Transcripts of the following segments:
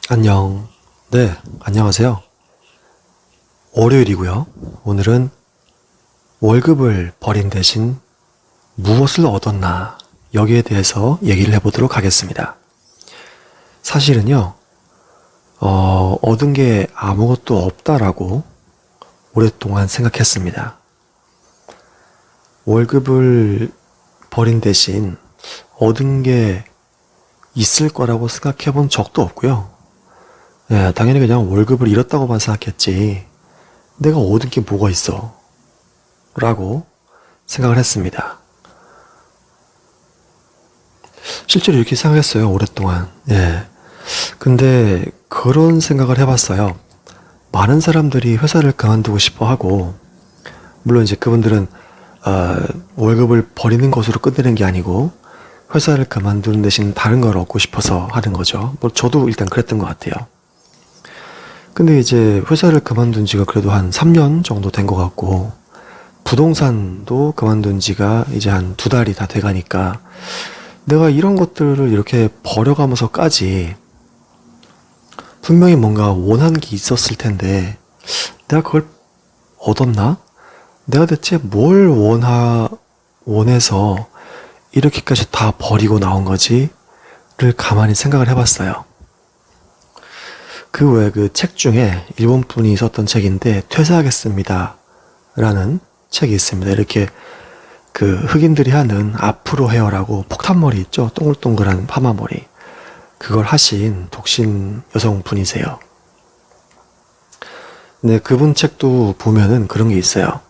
안녕. 네, 안녕하세요. 월요일이고요. 오늘은 월급을 버린 대신 무엇을 얻었나 여기에 대해서 얘기를 해보도록 하겠습니다. 사실은요, 얻은 게 아무것도 없다라고 오랫동안 생각했습니다. 월급을 버린 대신 얻은 게 있을 거라고 생각해 본 적도 없고요. 예, 당연히 그냥 월급을 잃었다고만 생각했지, 내가 얻은 게 뭐가 있어? 라고 생각을 했습니다. 실제로 이렇게 생각했어요, 오랫동안. 예. 근데 그런 생각을 해봤어요. 많은 사람들이 회사를 그만두고 싶어 하고, 물론 이제 그분들은, 월급을 버리는 것으로 끝내는 게 아니고, 회사를 그만두는 대신 다른 걸 얻고 싶어서 하는 거죠. 뭐, 저도 일단 그랬던 것 같아요. 근데 이제 회사를 그만둔 지가 그래도 한 3년 정도 된 것 같고, 부동산도 그만둔 지가 이제 한 2달이 다 돼가니까, 내가 이런 것들을 이렇게 버려가면서까지 분명히 뭔가 원한 게 있었을 텐데, 내가 그걸 얻었나? 내가 대체 뭘 원해서 이렇게까지 다 버리고 나온 거지? 를 가만히 생각을 해봤어요. 그 외에 그 책 중에 일본 분이 썼던 책인데, 퇴사하겠습니다 라는 책이 있습니다. 이렇게 그 흑인들이 하는 아프로 헤어라고, 폭탄머리 있죠? 동글동글한 파마머리. 그걸 하신 독신 여성분이세요. 근데 그분 책도 보면은 그런 게 있어요.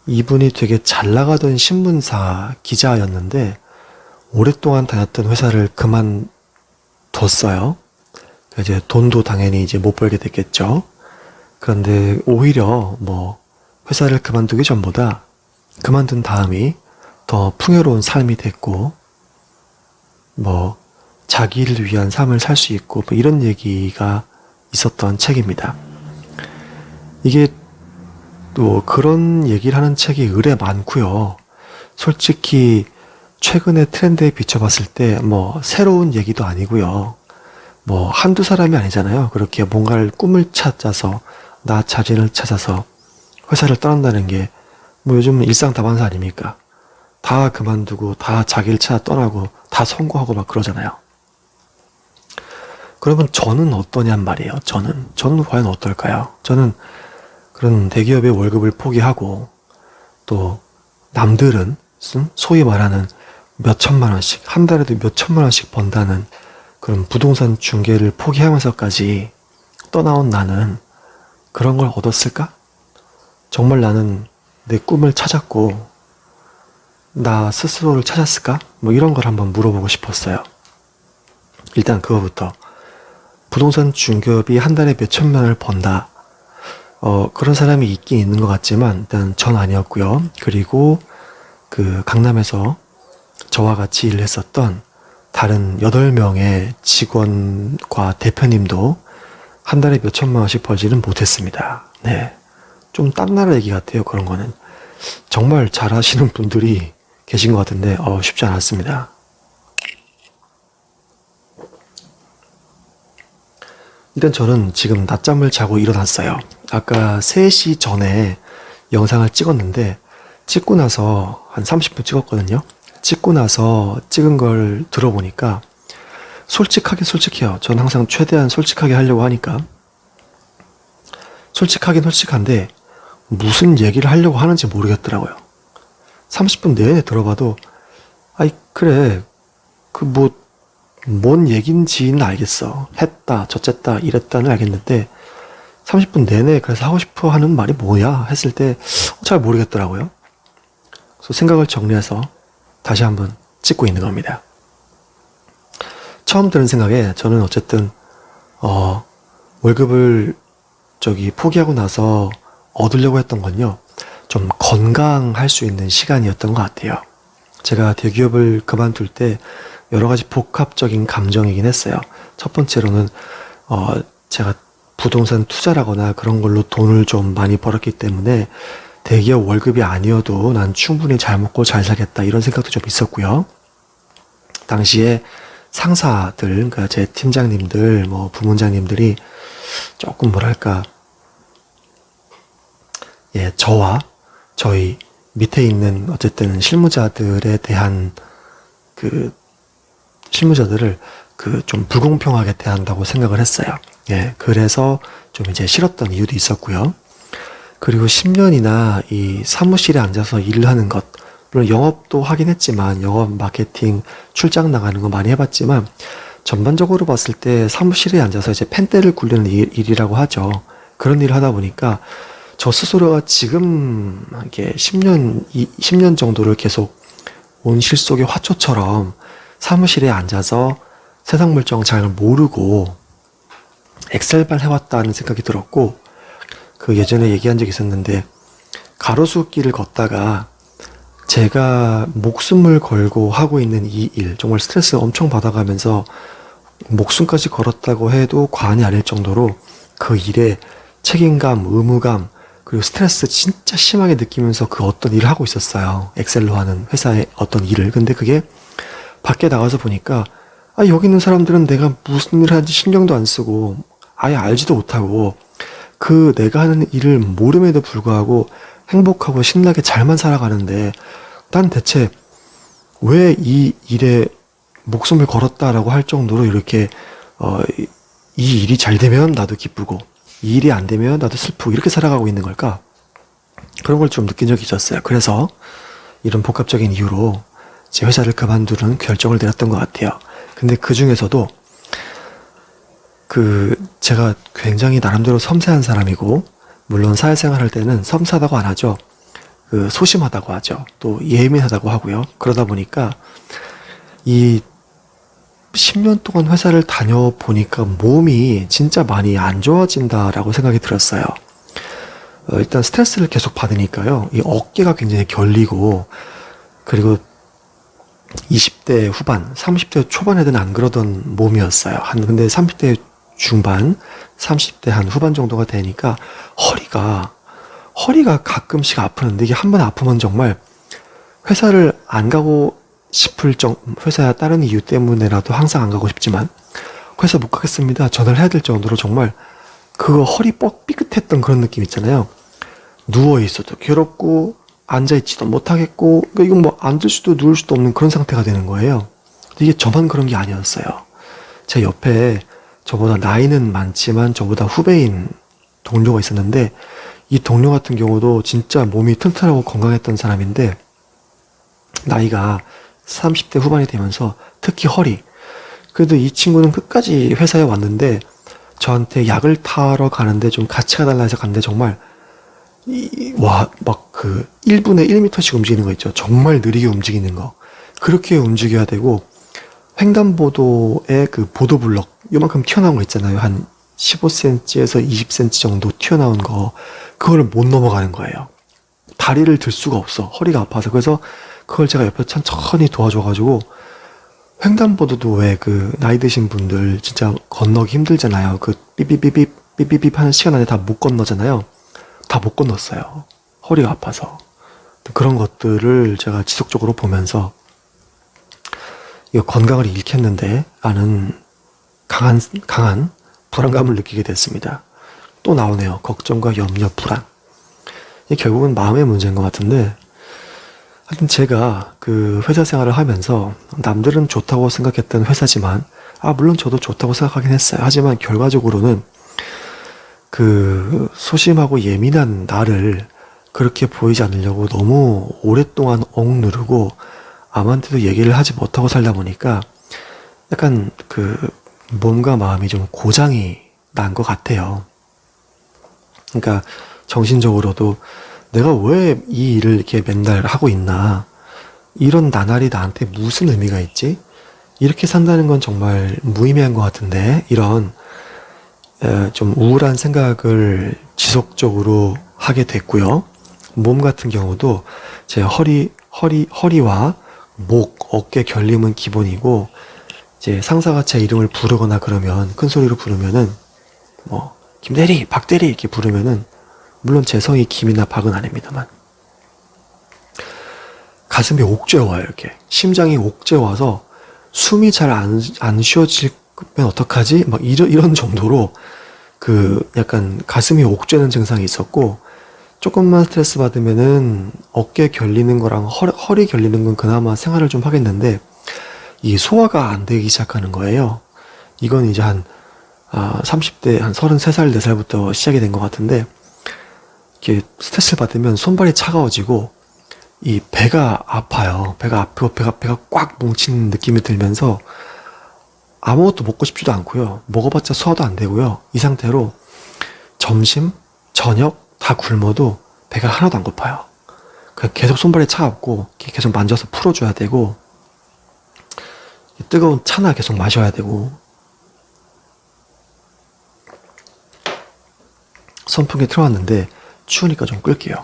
이분이 되게 잘 나가던 신문사 기자였는데 오랫동안 다녔던 회사를 그만뒀어요. 이제 돈도 당연히 이제 못 벌게 됐겠죠. 그런데 오히려 뭐 회사를 그만두기 전보다 그만둔 다음이 더 풍요로운 삶이 됐고, 뭐 자기를 위한 삶을 살 수 있고, 뭐 이런 얘기가 있었던 책입니다. 이게 또 그런 얘기를 하는 책이 의뢰 많고요. 솔직히 최근의 트렌드에 비춰봤을 때 뭐 새로운 얘기도 아니고요. 뭐 한두 사람이 아니잖아요. 그렇게 뭔가를 꿈을 찾아서, 나 자신을 찾아서 회사를 떠난다는 게 뭐 요즘은 일상다반사 아닙니까? 다 그만두고 다 자기를 찾아 떠나고 다 성공하고 막 그러잖아요. 그러면 저는 어떠냔 말이에요. 저는 과연 어떨까요? 저는 그런 대기업의 월급을 포기하고, 또 남들은 소위 말하는 몇 천만 원씩, 한 달에도 몇 천만 원씩 번다는 그런 부동산 중개를 포기하면서까지 떠나온 나는 그런 걸 얻었을까? 정말 나는 내 꿈을 찾았고 나 스스로를 찾았을까? 뭐 이런 걸 한번 물어보고 싶었어요. 일단 그거부터, 부동산 중개업이 한 달에 몇 천만 원을 번다. 그런 사람이 있긴 있는 것 같지만 일단 전 아니었고요. 그리고 그 강남에서 저와 같이 일을 했었던 다른 8명의 직원과 대표님도 한 달에 몇 천만 원씩 벌지는 못했습니다. 네. 좀 딴 나라 얘기 같아요, 그런 거는. 정말 잘하시는 분들이 계신 것 같은데, 쉽지 않았습니다. 일단 저는 지금 낮잠을 자고 일어났어요. 아까 3시 전에 영상을 찍었는데, 찍고 나서 한 30분 찍었거든요. 찍고 나서 찍은 걸 들어보니까 솔직해요. 저는 항상 최대한 솔직하게 하려고 하니까. 솔직하긴 솔직한데 무슨 얘기를 하려고 하는지 모르겠더라고요. 30분 내내 들어봐도, 아이 그래, 그 뭐 뭔 얘긴지는 알겠어. 했다 저쨌다 이랬다는 알겠는데 30분 내내 그래서 하고 싶어 하는 말이 뭐야 했을 때 잘 모르겠더라고요. 그래서 생각을 정리해서 다시 한번 찍고 있는 겁니다. 처음 드는 생각에 저는 어쨌든 월급을 포기하고 나서 얻으려고 했던 건요, 좀 건강할 수 있는 시간이었던 것 같아요. 제가 대기업을 그만둘 때 여러 가지 복합적인 감정이긴 했어요. 첫 번째로는 제가 부동산 투자라거나 그런 걸로 돈을 좀 많이 벌었기 때문에 대기업 월급이 아니어도 난 충분히 잘 먹고 잘 살겠다, 이런 생각도 좀 있었고요. 당시에 상사들, 그러니까 제 팀장님들, 뭐 부문장님들이 조금 뭐랄까, 예, 저와 저희 밑에 있는 어쨌든 실무자들에 대한 그 실무자들을 그 좀 불공평하게 대한다고 생각을 했어요. 예, 그래서 좀 이제 싫었던 이유도 있었고요. 그리고 10년이나 이 사무실에 앉아서 일을 하는 것, 물론 영업도 하긴 했지만 영업, 마케팅, 출장 나가는 거 많이 해봤지만 전반적으로 봤을 때 사무실에 앉아서 이제 펜대를 굴리는 일이라고 하죠. 그런 일을 하다 보니까 저 스스로가 지금 이게 10년 정도를 계속 온실 속의 화초처럼 사무실에 앉아서 세상 물정 잘 모르고 엑셀만 해왔다는 생각이 들었고, 그 예전에 얘기한 적이 있었는데, 가로수길을 걷다가 제가 목숨을 걸고 하고 있는 이 일, 정말 스트레스 엄청 받아가면서 목숨까지 걸었다고 해도 과언이 아닐 정도로 그 일에 책임감, 의무감, 그리고 스트레스 진짜 심하게 느끼면서 그 어떤 일을 하고 있었어요. 엑셀로 하는 회사의 어떤 일을. 근데 그게 밖에 나가서 보니까, 아, 여기 있는 사람들은 내가 무슨 일을 하는지 신경도 안 쓰고 아예 알지도 못하고 그 내가 하는 일을 모름에도 불구하고 행복하고 신나게 잘만 살아가는데, 난 대체 왜 이 일에 목숨을 걸었다라고 할 정도로 이렇게 이 일이 잘 되면 나도 기쁘고 이 일이 안 되면 나도 슬프고 이렇게 살아가고 있는 걸까? 그런 걸 좀 느낀 적이 있었어요. 그래서 이런 복합적인 이유로 제 회사를 그만두는 결정을 내렸던 것 같아요. 근데 그 중에서도 제가 굉장히 나름대로 섬세한 사람이고, 물론 사회생활 할 때는 섬세하다고 안 하죠. 소심하다고 하죠. 또 예민하다고 하고요. 그러다 보니까 이 10년 동안 회사를 다녀보니까 몸이 진짜 많이 안 좋아진다라고 생각이 들었어요. 일단 스트레스를 계속 받으니까요. 이 어깨가 굉장히 결리고, 그리고 20대 후반, 30대 초반 에는 안 그러던 몸이었어요. 근데 30대 중반, 30대 한 후반 정도가 되니까 허리가 가끔씩 아프는데, 이게 한 번 아프면 정말 회사를 안 가고 싶을 회사야 다른 이유 때문에라도 항상 안 가고 싶지만 회사 못 가겠습니다 전화를 해야 될 정도로 정말 그거 허리 삐끗했던 그런 느낌 있잖아요. 누워 있어도 괴롭고 앉아있지도 못하겠고, 그러니까 이건 뭐 앉을 수도 누울 수도 없는 그런 상태가 되는 거예요. 근데 이게 저만 그런 게 아니었어요. 제 옆에 저보다 나이는 많지만 저보다 후배인 동료가 있었는데, 이 동료 같은 경우도 진짜 몸이 튼튼하고 건강했던 사람인데 나이가 30대 후반이 되면서 특히 허리, 그래도 이 친구는 끝까지 회사에 왔는데 저한테 약을 타러 가는데 좀 같이 가달라 해서 갔는데, 정말 막 1분에 1m씩 움직이는 거 있죠. 정말 느리게 움직이는 거. 그렇게 움직여야 되고, 횡단보도에 그 보도블럭 요만큼 튀어나온 거 있잖아요. 한 15cm에서 20cm 정도 튀어나온 거, 그걸 못 넘어가는 거예요. 다리를 들 수가 없어. 허리가 아파서. 그래서 그걸 제가 옆에 천천히 도와줘가지고, 횡단보도도 왜 나이 드신 분들 진짜 건너기 힘들잖아요. 삐삐삐삐 하는 시간 안에 다 못 건너잖아요. 다 못 건넜어요. 허리가 아파서. 그런 것들을 제가 지속적으로 보면서 이거 건강을 잃겠는데 라는 강한 불안감을 느끼게 됐습니다. 또 나오네요. 걱정과 염려, 불안. 이게 결국은 마음의 문제인 것 같은데, 하여튼 제가 회사 생활을 하면서 남들은 좋다고 생각했던 회사지만, 물론 저도 좋다고 생각하긴 했어요. 하지만 결과적으로는 소심하고 예민한 나를 그렇게 보이지 않으려고 너무 오랫동안 억누르고 남한테도 얘기를 하지 못하고 살다 보니까 약간 몸과 마음이 좀 고장이 난 것 같아요. 그러니까 정신적으로도 내가 왜 이 일을 이렇게 맨날 하고 있나, 이런 나날이 나한테 무슨 의미가 있지, 이렇게 산다는 건 정말 무의미한 것 같은데, 이런 좀 우울한 생각을 지속적으로 하게 됐고요. 몸 같은 경우도 제 허리와 목, 어깨 결림은 기본이고, 이제 상사가 제 이름을 부르거나 그러면, 큰 소리로 부르면은 김대리, 박대리 이렇게 부르면은, 물론 제 성이 김이나 박은 아닙니다만 가슴이 옥죄어와요. 이렇게 심장이 옥죄어와서 숨이 잘 안 쉬어지면 어떡하지? 막 이런 정도로 그 약간 가슴이 옥죄는 증상이 있었고, 조금만 스트레스 받으면은 어깨 결리는 거랑 허리 결리는 건 그나마 생활을 좀 하겠는데, 이 소화가 안 되기 시작하는 거예요. 이건 이제 한 30대 한 33살 4살부터 시작이 된 것 같은데, 이렇게 스트레스를 받으면 손발이 차가워지고 이 배가 아파요. 배가 아프고 배가 꽉 뭉친 느낌이 들면서 아무것도 먹고 싶지도 않고요. 먹어봤자 소화도 안 되고요. 이 상태로 점심, 저녁 다 굶어도 배가 하나도 안 고파요. 그냥 계속 손발이 차갑고 계속 만져서 풀어줘야 되고, 뜨거운 차나 계속 마셔야 되고, 선풍기 틀어놨는데 추우니까 좀 끌게요.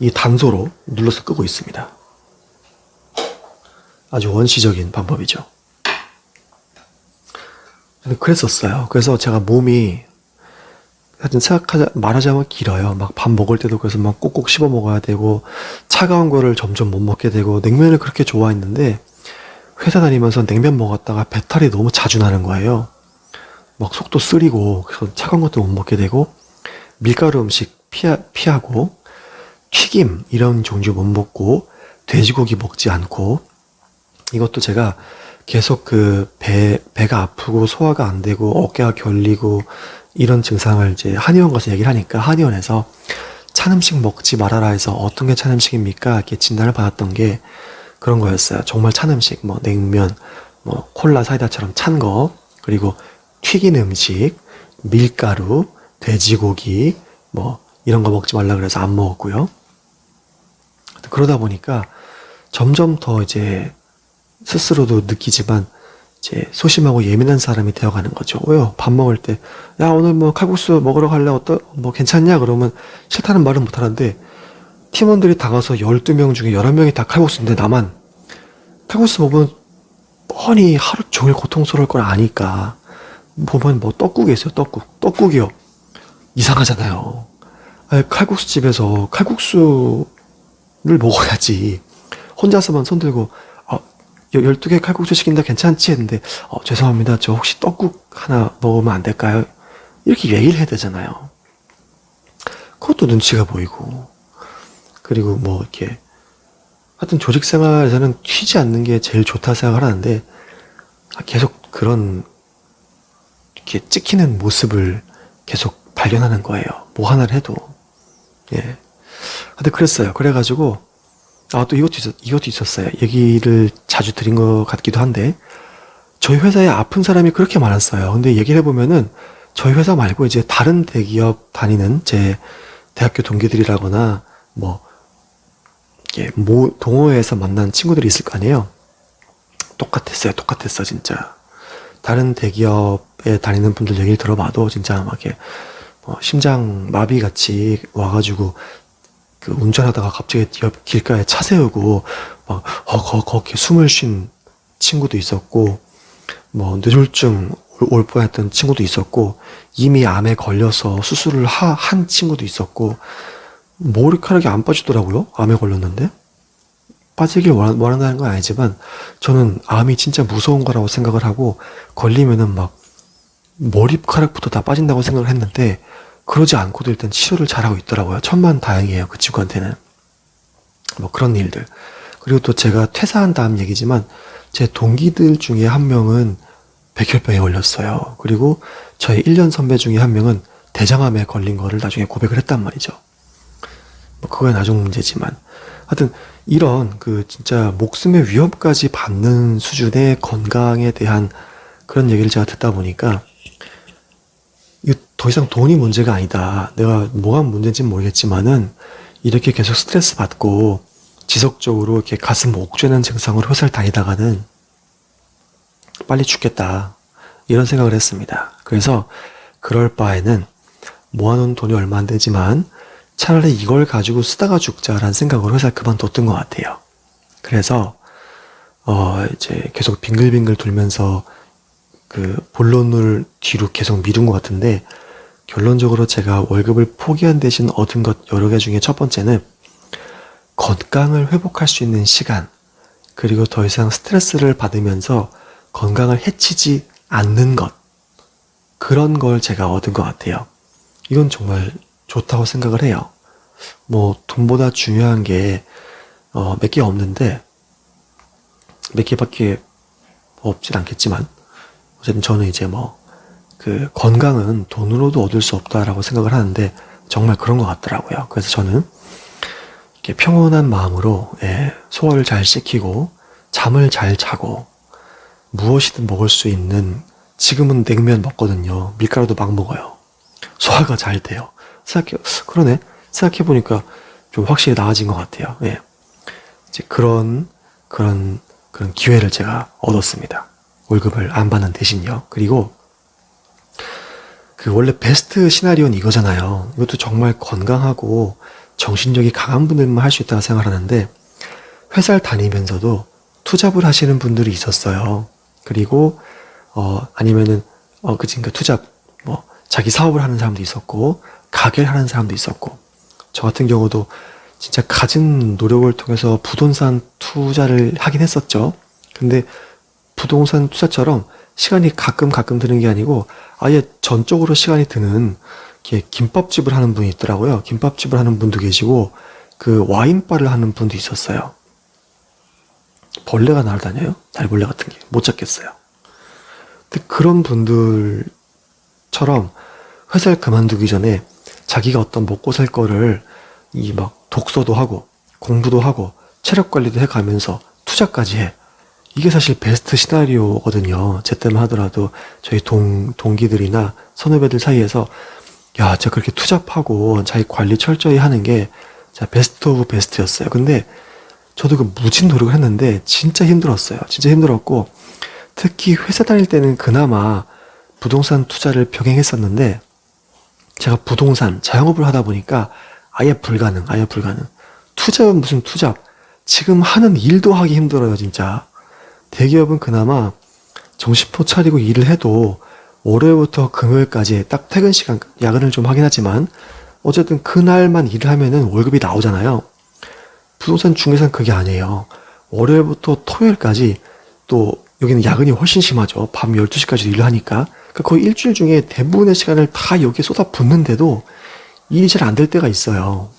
이 단소로 눌러서 끄고 있습니다. 아주 원시적인 방법이죠. 그랬었어요. 그래서 제가 몸이 하여튼 말하자면 길어요. 막 밥 먹을 때도 그래서 막 꼭꼭 씹어 먹어야 되고, 차가운 거를 점점 못 먹게 되고, 냉면을 그렇게 좋아했는데 회사 다니면서 냉면 먹었다가 배탈이 너무 자주 나는 거예요. 막 속도 쓰리고, 그래서 차가운 것도 못 먹게 되고, 밀가루 음식 피하고, 튀김 이런 종류 못 먹고, 돼지고기 먹지 않고, 이것도 제가 계속 그 배가 아프고 소화가 안 되고 어깨가 결리고 이런 증상을 이제 한의원 가서 얘기를 하니까, 한의원에서 찬 음식 먹지 말아라 해서 어떤 게 찬 음식입니까? 이렇게 진단을 받았던 게 그런 거였어요. 정말 찬 음식, 뭐 냉면, 뭐 콜라, 사이다처럼 찬 거, 그리고 튀긴 음식, 밀가루, 돼지고기, 뭐 이런 거 먹지 말라 그래서 안 먹었고요. 그러다 보니까 점점 더 이제 스스로도 느끼지만 이제 소심하고 예민한 사람이 되어가는 거죠. 왜요? 밥 먹을 때, 야, 오늘 뭐 칼국수 먹으러 갈래? 뭐 괜찮냐? 그러면 싫다는 말은 못 하는데, 팀원들이 다 가서 12명 중에 11명이 다 칼국수인데 나만 칼국수 먹으면 뻔히 하루 종일 고통스러울 걸 아니까, 보면 뭐 떡국이 있어요. 떡국이요. 이상하잖아요. 아니, 칼국수 집에서 칼국수를 먹어야지. 혼자서만 손들고 12개 칼국수 시킨다 괜찮지? 했는데 죄송합니다. 저 혹시 떡국 하나 먹으면 안 될까요? 이렇게 얘기를 해야 되잖아요. 그것도 눈치가 보이고, 그리고 뭐 이렇게 하여튼 조직 생활에서는 튀지 않는 게 제일 좋다 생각을 하는데, 계속 그런 이렇게 찍히는 모습을 계속 발견하는 거예요. 뭐 하나를 해도. 예. 근데 그랬어요. 그래가지고 또 이것도 있었어요. 얘기를 자주 드린 것 같기도 한데, 저희 회사에 아픈 사람이 그렇게 많았어요. 근데 얘기를 해보면은 저희 회사 말고 이제 다른 대기업 다니는 제 대학교 동기들이라거나 뭐 이렇게 동호회에서 만난 친구들이 있을 거 아니에요. 똑같았어 진짜. 다른 대기업에 다니는 분들 얘기를 들어봐도 진짜 막 이렇게 심장 마비 같이 와가지고 그 운전하다가 갑자기 옆 길가에 차 세우고 막 거기 숨을 쉰 친구도 있었고, 뭐 뇌졸중 올 뻔했던 친구도 있었고, 이미 암에 걸려서 수술을 한 친구도 있었고, 머리카락이 안 빠지더라고요. 암에 걸렸는데. 빠지길 원한다는 건 아니지만 저는 암이 진짜 무서운 거라고 생각을 하고, 걸리면은 막 머리카락부터 다 빠진다고 생각을 했는데 그러지 않고도 일단 치료를 잘하고 있더라고요. 천만다행이에요. 그 친구한테는. 뭐 그런 일들. 그리고 또 제가 퇴사한 다음 얘기지만 제 동기들 중에 한 명은 백혈병에 걸렸어요. 그리고 저희 1년 선배 중에 한 명은 대장암에 걸린 거를 나중에 고백을 했단 말이죠. 뭐 그거야 나중 문제지만, 하여튼 이런 그 진짜 목숨의 위협까지 받는 수준의 건강에 대한 그런 얘기를 제가 듣다 보니까, 이거 더 이상 돈이 문제가 아니다. 내가 뭐가 문제인지는 모르겠지만은 이렇게 계속 스트레스 받고 지속적으로 이렇게 가슴 옥죄는 증상으로 회사를 다니다가는 빨리 죽겠다. 이런 생각을 했습니다. 그래서 그럴 바에는 모아놓은 돈이 얼마 안 되지만 차라리 이걸 가지고 쓰다가 죽자라는 생각으로 회사를 그만뒀던 것 같아요. 그래서 이제 계속 빙글빙글 돌면서 그 본론을 뒤로 계속 미룬 것 같은데, 결론적으로 제가 월급을 포기한 대신 얻은 것 여러 개 중에 첫 번째는 건강을 회복할 수 있는 시간, 그리고 더 이상 스트레스를 받으면서 건강을 해치지 않는 것, 그런 걸 제가 얻은 것 같아요. 이건 정말 좋다고 생각을 해요. 뭐 돈보다 중요한 게 몇 개 없는데, 몇 개밖에 없진 않겠지만, 어쨌든 저는 이제 뭐 그 건강은 돈으로도 얻을 수 없다라고 생각을 하는데 정말 그런 것 같더라고요. 그래서 저는 이렇게 평온한 마음으로 소화를 잘 시키고 잠을 잘 자고 무엇이든 먹을 수 있는, 지금은 냉면 먹거든요. 밀가루도 막 먹어요. 소화가 잘 돼요. 그러네. 생각해보니까 좀 확실히 나아진 것 같아요. 예. 이제 그런 기회를 제가 얻었습니다. 월급을 안 받는 대신요. 그리고 그 원래 베스트 시나리오는 이거잖아요. 이것도 정말 건강하고 정신력이 강한 분들만 할 수 있다고 생각하는데, 회사를 다니면서도 투잡을 하시는 분들이 있었어요. 그리고 아니면은 그러니까 투잡, 뭐 자기 사업을 하는 사람도 있었고 가게를 하는 사람도 있었고, 저 같은 경우도 진짜 갖은 노력을 통해서 부동산 투자를 하긴 했었죠. 근데 부동산 투자처럼 시간이 가끔 드는 게 아니고 아예 전적으로 시간이 드는, 이렇게 김밥집을 하는 분이 있더라고요. 김밥집을 하는 분도 계시고 그 와인바를 하는 분도 있었어요. 벌레가 날아다녀요? 달벌레 같은 게 못 잡겠어요. 근데 그런 분들처럼 회사를 그만두기 전에 자기가 어떤 먹고 살 거를 이 막 독서도 하고 공부도 하고 체력 관리도 해가면서 투자까지 해. 이게 사실 베스트 시나리오거든요. 제 때만 하더라도 저희 동기들이나 선후배들 사이에서 야, 저 그렇게 투잡하고 자기 관리 철저히 하는 게 진짜 베스트 오브 베스트였어요. 근데 저도 그 무진 노력을 했는데 진짜 힘들었어요. 진짜 힘들었고, 특히 회사 다닐 때는 그나마 부동산 투자를 병행했었는데, 제가 부동산 자영업을 하다 보니까 아예 불가능. 투잡은 무슨 투잡. 지금 하는 일도 하기 힘들어요, 진짜. 대기업은 그나마 정신포 차리고 일을 해도 월요일부터 금요일까지 딱 퇴근 시간, 야근을 좀 하긴 하지만 어쨌든 그날만 일을 하면은 월급이 나오잖아요. 부동산 중개사는 그게 아니에요. 월요일부터 토요일까지, 또 여기는 야근이 훨씬 심하죠. 밤 12시까지 일을 하니까. 그러니까 거의 일주일 중에 대부분의 시간을 다 여기에 쏟아붓는데도 일이 잘 안 될 때가 있어요.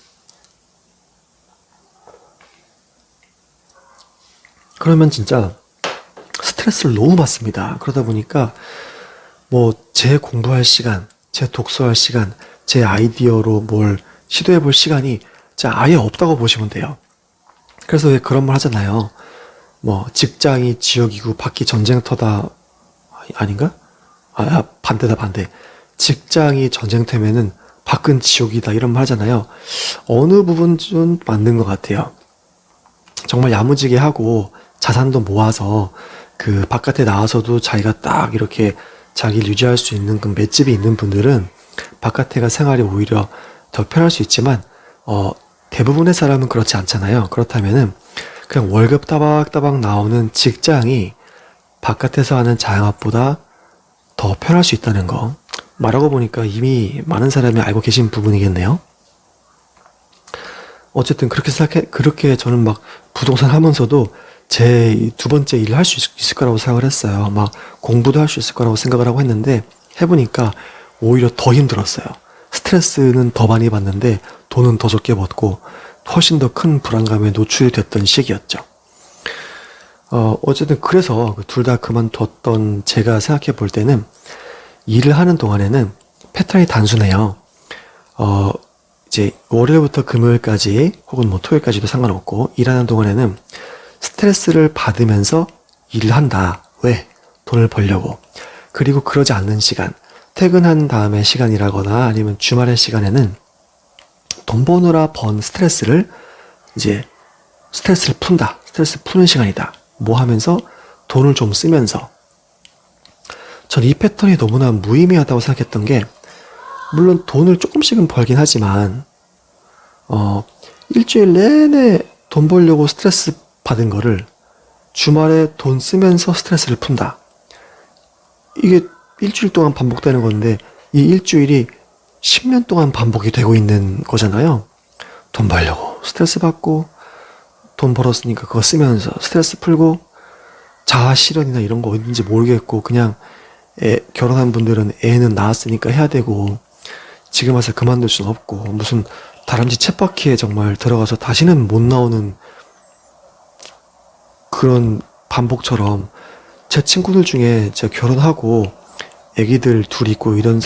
그러면 진짜 스트레스를 너무 받습니다. 그러다 보니까 뭐 제 공부할 시간, 제 독서할 시간, 제 아이디어로 뭘 시도해 볼 시간이 진짜 아예 없다고 보시면 돼요. 그래서 왜 그런 말 하잖아요. 뭐 직장이 지옥이고 밖이 전쟁터다. 아닌가? 반대. 직장이 전쟁터면은 밖은 지옥이다, 이런 말 하잖아요. 어느 부분 좀 맞는 것 같아요. 정말 야무지게 하고 자산도 모아서 그 바깥에 나와서도 자기가 딱 이렇게 자기를 유지할 수 있는 그 맷집이 있는 분들은 바깥에가 생활이 오히려 더 편할 수 있지만, 대부분의 사람은 그렇지 않잖아요. 그렇다면은 그냥 월급 따박따박 나오는 직장이 바깥에서 하는 자영업보다 더 편할 수 있다는 거, 말하고 보니까 이미 많은 사람이 알고 계신 부분이겠네요. 어쨌든 그렇게 저는 막 부동산 하면서도 제 두 번째 일을 할 수 있을 거라고 생각을 했어요. 막 공부도 할 수 있을 거라고 생각을 하고 했는데, 해보니까 오히려 더 힘들었어요. 스트레스는 더 많이 받는데 돈은 더 적게 받고 훨씬 더 큰 불안감에 노출이 됐던 시기였죠. 어쨌든 그래서 둘 다 그만뒀던 제가 생각해 볼 때는, 일을 하는 동안에는 패턴이 단순해요. 이제 월요일부터 금요일까지 혹은 뭐 토요일까지도 상관없고, 일하는 동안에는 스트레스를 받으면서 일을 한다. 왜? 돈을 벌려고. 그리고 그러지 않는 시간, 퇴근한 다음에 시간이라거나 아니면 주말의 시간에는 돈 버느라 번 스트레스를 푼다. 스트레스 푸는 시간이다. 뭐 하면서 돈을 좀 쓰면서. 전 이 패턴이 너무나 무의미하다고 생각했던 게, 물론 돈을 조금씩은 벌긴 하지만 일주일 내내 돈 벌려고 스트레스 받은 거를 주말에 돈 쓰면서 스트레스를 푼다. 이게 일주일 동안 반복되는 건데, 이 일주일이 10년 동안 반복이 되고 있는 거잖아요. 돈 벌려고 스트레스 받고, 돈 벌었으니까 그거 쓰면서 스트레스 풀고 자아 실현이나 이런 거 어딘지 모르겠고 그냥 결혼한 분들은 애는 낳았으니까 해야 되고 지금 와서 그만둘 수는 없고 무슨 다람쥐 쳇바퀴에 정말 들어가서 다시는 못 나오는 그런 반복처럼 제 친구들 중에 제가 결혼하고 애기들 둘 있고 이런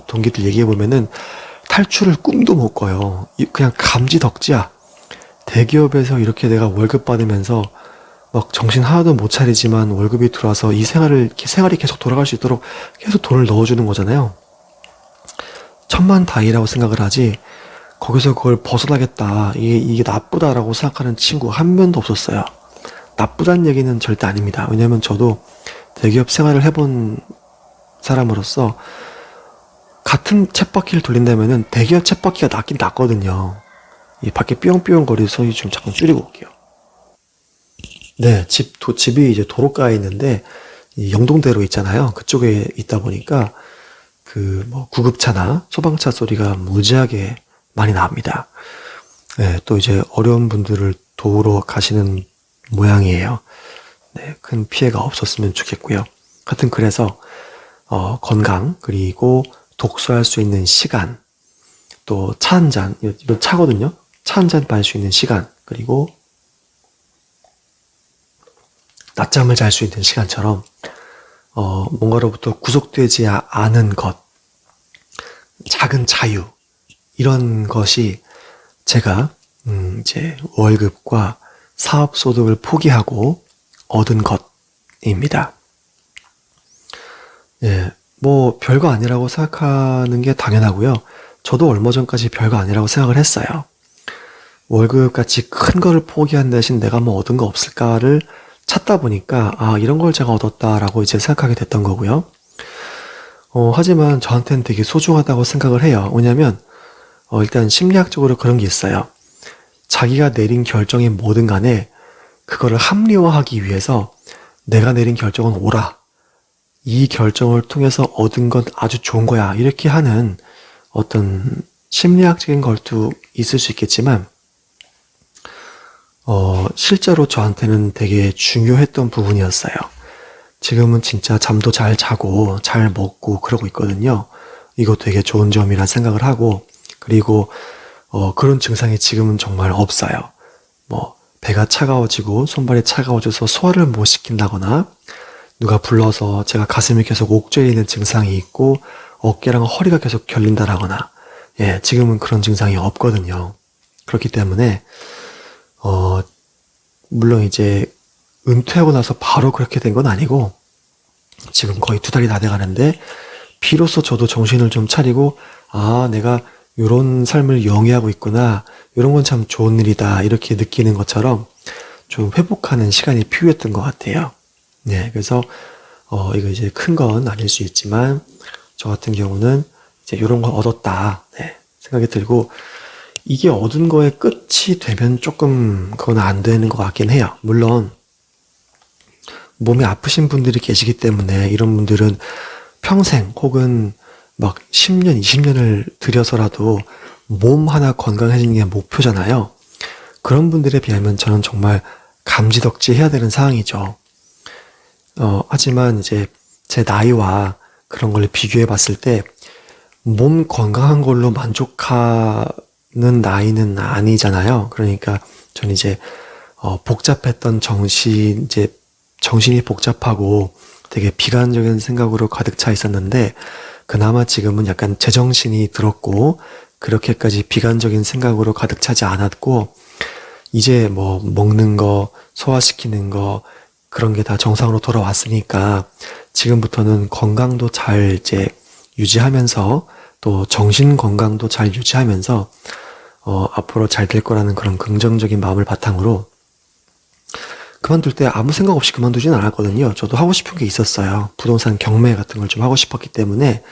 동기들 얘기해보면은 탈출을 꿈도 못 꿔요. 그냥 감지덕지야. 대기업에서 이렇게 내가 월급 받으면서 막 정신 하나도 못 차리지만 월급이 들어와서 생활이 계속 돌아갈 수 있도록 계속 돈을 넣어주는 거잖아요. 천만다행이라고 생각을 하지, 거기서 그걸 벗어나겠다, 이게 나쁘다라고 생각하는 친구 한 명도 없었어요. 나쁘다는 얘기는 절대 아닙니다. 왜냐면 저도 대기업 생활을 해본 사람으로서 같은 쳇바퀴를 돌린다면은 대기업 쳇바퀴가 낫긴 낫거든요. 이 밖에 삐용삐용 거리는 소리 좀 잠깐 줄이고 올게요. 네, 집이 이제 도로가에 있는데, 이 영동대로 있잖아요. 그쪽에 있다 보니까, 구급차나 소방차 소리가 무지하게 많이 납니다. 네, 또 이제 어려운 분들을 도우러 가시는 모양이에요. 네, 큰 피해가 없었으면 좋겠고요. 하여튼 그래서, 건강, 그리고 독서할 수 있는 시간, 또 차 한 잔, 이건 차거든요. 차 한 잔 마실 수 있는 시간, 그리고 낮잠을 잘 수 있는 시간처럼 뭔가로부터 구속되지 않은 것, 작은 자유, 이런 것이 제가 이제 월급과 사업소득을 포기하고 얻은 것입니다. 예, 뭐 별거 아니라고 생각하는 게 당연하고요. 저도 얼마 전까지 별거 아니라고 생각을 했어요. 월급같이 큰 거를 포기한 대신 내가 뭐 얻은 거 없을까를 찾다 보니까 이런 걸 제가 얻었다라고 이제 생각하게 됐던 거고요. 하지만 저한테는 되게 소중하다고 생각을 해요. 왜냐면 일단 심리학적으로 그런 게 있어요. 자기가 내린 결정이 뭐든 간에 그거를 합리화하기 위해서 내가 내린 결정은 옳아, 이 결정을 통해서 얻은 건 아주 좋은 거야, 이렇게 하는 어떤 심리학적인 것도 있을 수 있겠지만 실제로 저한테는 되게 중요했던 부분이었어요. 지금은 진짜 잠도 잘 자고 잘 먹고 그러고 있거든요. 이거 되게 좋은 점이라 생각을 하고, 그리고 그런 증상이 지금은 정말 없어요. 뭐 배가 차가워지고 손발이 차가워져서 소화를 못 시킨다거나, 누가 불러서 제가 가슴이 계속 옥죄이는 증상이 있고 어깨랑 허리가 계속 결린다라거나, 예, 지금은 그런 증상이 없거든요. 그렇기 때문에 물론 이제 은퇴하고 나서 바로 그렇게 된 건 아니고 지금 거의 2달이 다 돼가는데, 비로소 저도 정신을 좀 차리고 내가 이런 삶을 영위하고 있구나, 이런 건 참 좋은 일이다, 이렇게 느끼는 것처럼 좀 회복하는 시간이 필요했던 것 같아요. 네, 그래서 이거 이제 큰 건 아닐 수 있지만 저 같은 경우는 이제 이런 걸 얻었다, 네, 생각이 들고, 이게 얻은 거의 끝이 되면 조금 그건 안 되는 것 같긴 해요. 물론 몸이 아프신 분들이 계시기 때문에 이런 분들은 평생 혹은 막 10년, 20년을 들여서라도 몸 하나 건강해지는 게 목표잖아요. 그런 분들에 비하면 저는 정말 감지덕지 해야 되는 상황이죠. 하지만 이제 제 나이와 그런 걸 비교해 봤을 때 몸 건강한 걸로 만족하는 나이는 아니잖아요. 그러니까 저는 이제 복잡했던 정신이 복잡하고 되게 비관적인 생각으로 가득 차 있었는데, 그나마 지금은 약간 제정신이 들었고 그렇게까지 비관적인 생각으로 가득 차지 않았고, 이제 뭐 먹는 거, 소화시키는 거, 그런 게 다 정상으로 돌아왔으니까 지금부터는 건강도 잘 이제 유지하면서 또 정신 건강도 잘 유지하면서 앞으로 잘 될 거라는 그런 긍정적인 마음을 바탕으로, 그만둘 때 아무 생각 없이 그만두진 않았거든요. 저도 하고 싶은 게 있었어요. 부동산 경매 같은 걸 좀 하고 싶었기 때문에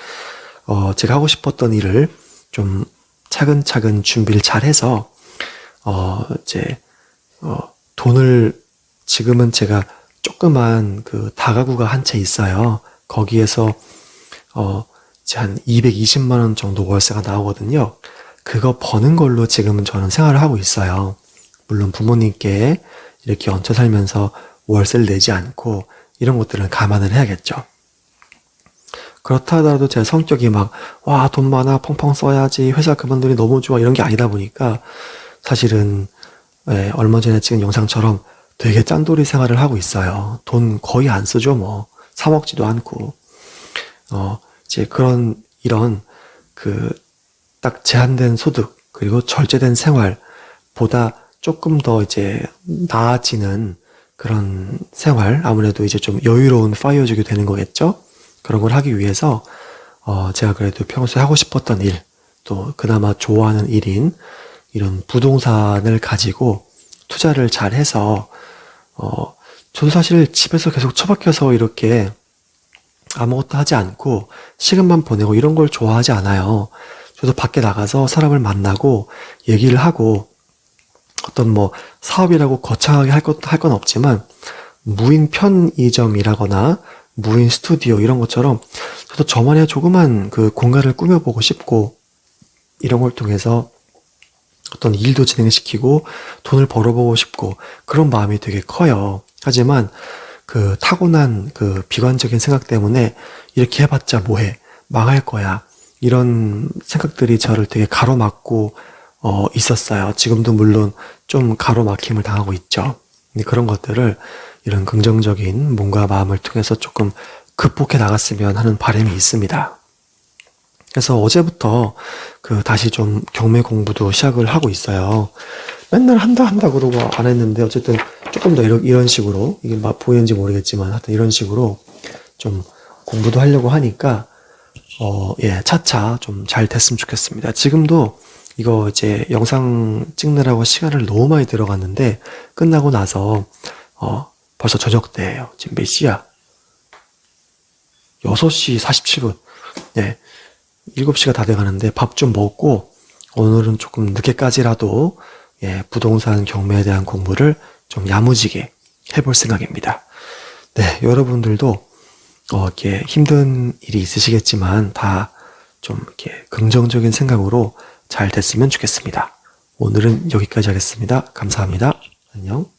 제가 하고 싶었던 일을 좀 차근차근 준비를 잘 해서 돈을, 지금은 제가 조그만 다가구가 한 채 있어요. 거기에서 이제 한 220만 원 정도 월세가 나오거든요. 그거 버는 걸로 지금은 저는 생활을 하고 있어요. 물론 부모님께 이렇게 얹혀 살면서 월세를 내지 않고 이런 것들은 감안을 해야겠죠. 그렇다 하더라도 제 성격이 막, 와, 돈 많아, 펑펑 써야지, 회사 그만두니 너무 좋아, 이런 게 아니다 보니까 사실은, 얼마 전에 찍은 영상처럼 되게 짠돌이 생활을 하고 있어요. 돈 거의 안 쓰죠, 뭐. 사 먹지도 않고. 이제 이런, 딱 제한된 소득, 그리고 절제된 생활보다 조금 더 이제 나아지는 그런 생활, 아무래도 이제 좀 여유로운 파이어족이 되는 거겠죠? 그런 걸 하기 위해서, 제가 그래도 평소에 하고 싶었던 일, 또 그나마 좋아하는 일인 이런 부동산을 가지고 투자를 잘 해서, 저도 사실 집에서 계속 처박혀서 이렇게 아무것도 하지 않고 시간만 보내고 이런 걸 좋아하지 않아요. 저도 밖에 나가서 사람을 만나고 얘기를 하고 어떤 뭐 사업이라고 거창하게 할 건 없지만 무인 편의점이라거나 무인 스튜디오 이런 것처럼 저도 저만의 조그만 그 공간을 꾸며보고 싶고 이런 걸 통해서 어떤 일도 진행시키고 돈을 벌어보고 싶고 그런 마음이 되게 커요. 하지만 그 타고난 그 비관적인 생각 때문에 이렇게 해봤자 뭐해, 망할 거야, 이런 생각들이 저를 되게 가로막고 있었어요. 지금도 물론 좀 가로막힘을 당하고 있죠. 근데 그런 것들을 이런 긍정적인 몸과 마음을 통해서 조금 극복해 나갔으면 하는 바람이 있습니다. 그래서 어제부터 다시 좀 경매 공부도 시작을 하고 있어요. 맨날 한다 그러고 안 했는데 어쨌든 조금 더 이런 식으로, 이게 막 보이는지 모르겠지만 하여튼 이런 식으로 좀 공부도 하려고 하니까 차차 좀 잘 됐으면 좋겠습니다. 지금도 이거 이제 영상 찍느라고 시간을 너무 많이 들어갔는데 끝나고 나서 벌써 저녁 때예요. 지금 몇 시야? 6시 47분. 네. 7시가 다 돼가는데 밥 좀 먹고 오늘은 조금 늦게까지라도 부동산 경매에 대한 공부를 좀 야무지게 해볼 생각입니다. 네, 여러분들도 이렇게 힘든 일이 있으시겠지만 다 좀 이렇게 긍정적인 생각으로 잘 됐으면 좋겠습니다. 오늘은 여기까지 하겠습니다. 감사합니다. 안녕.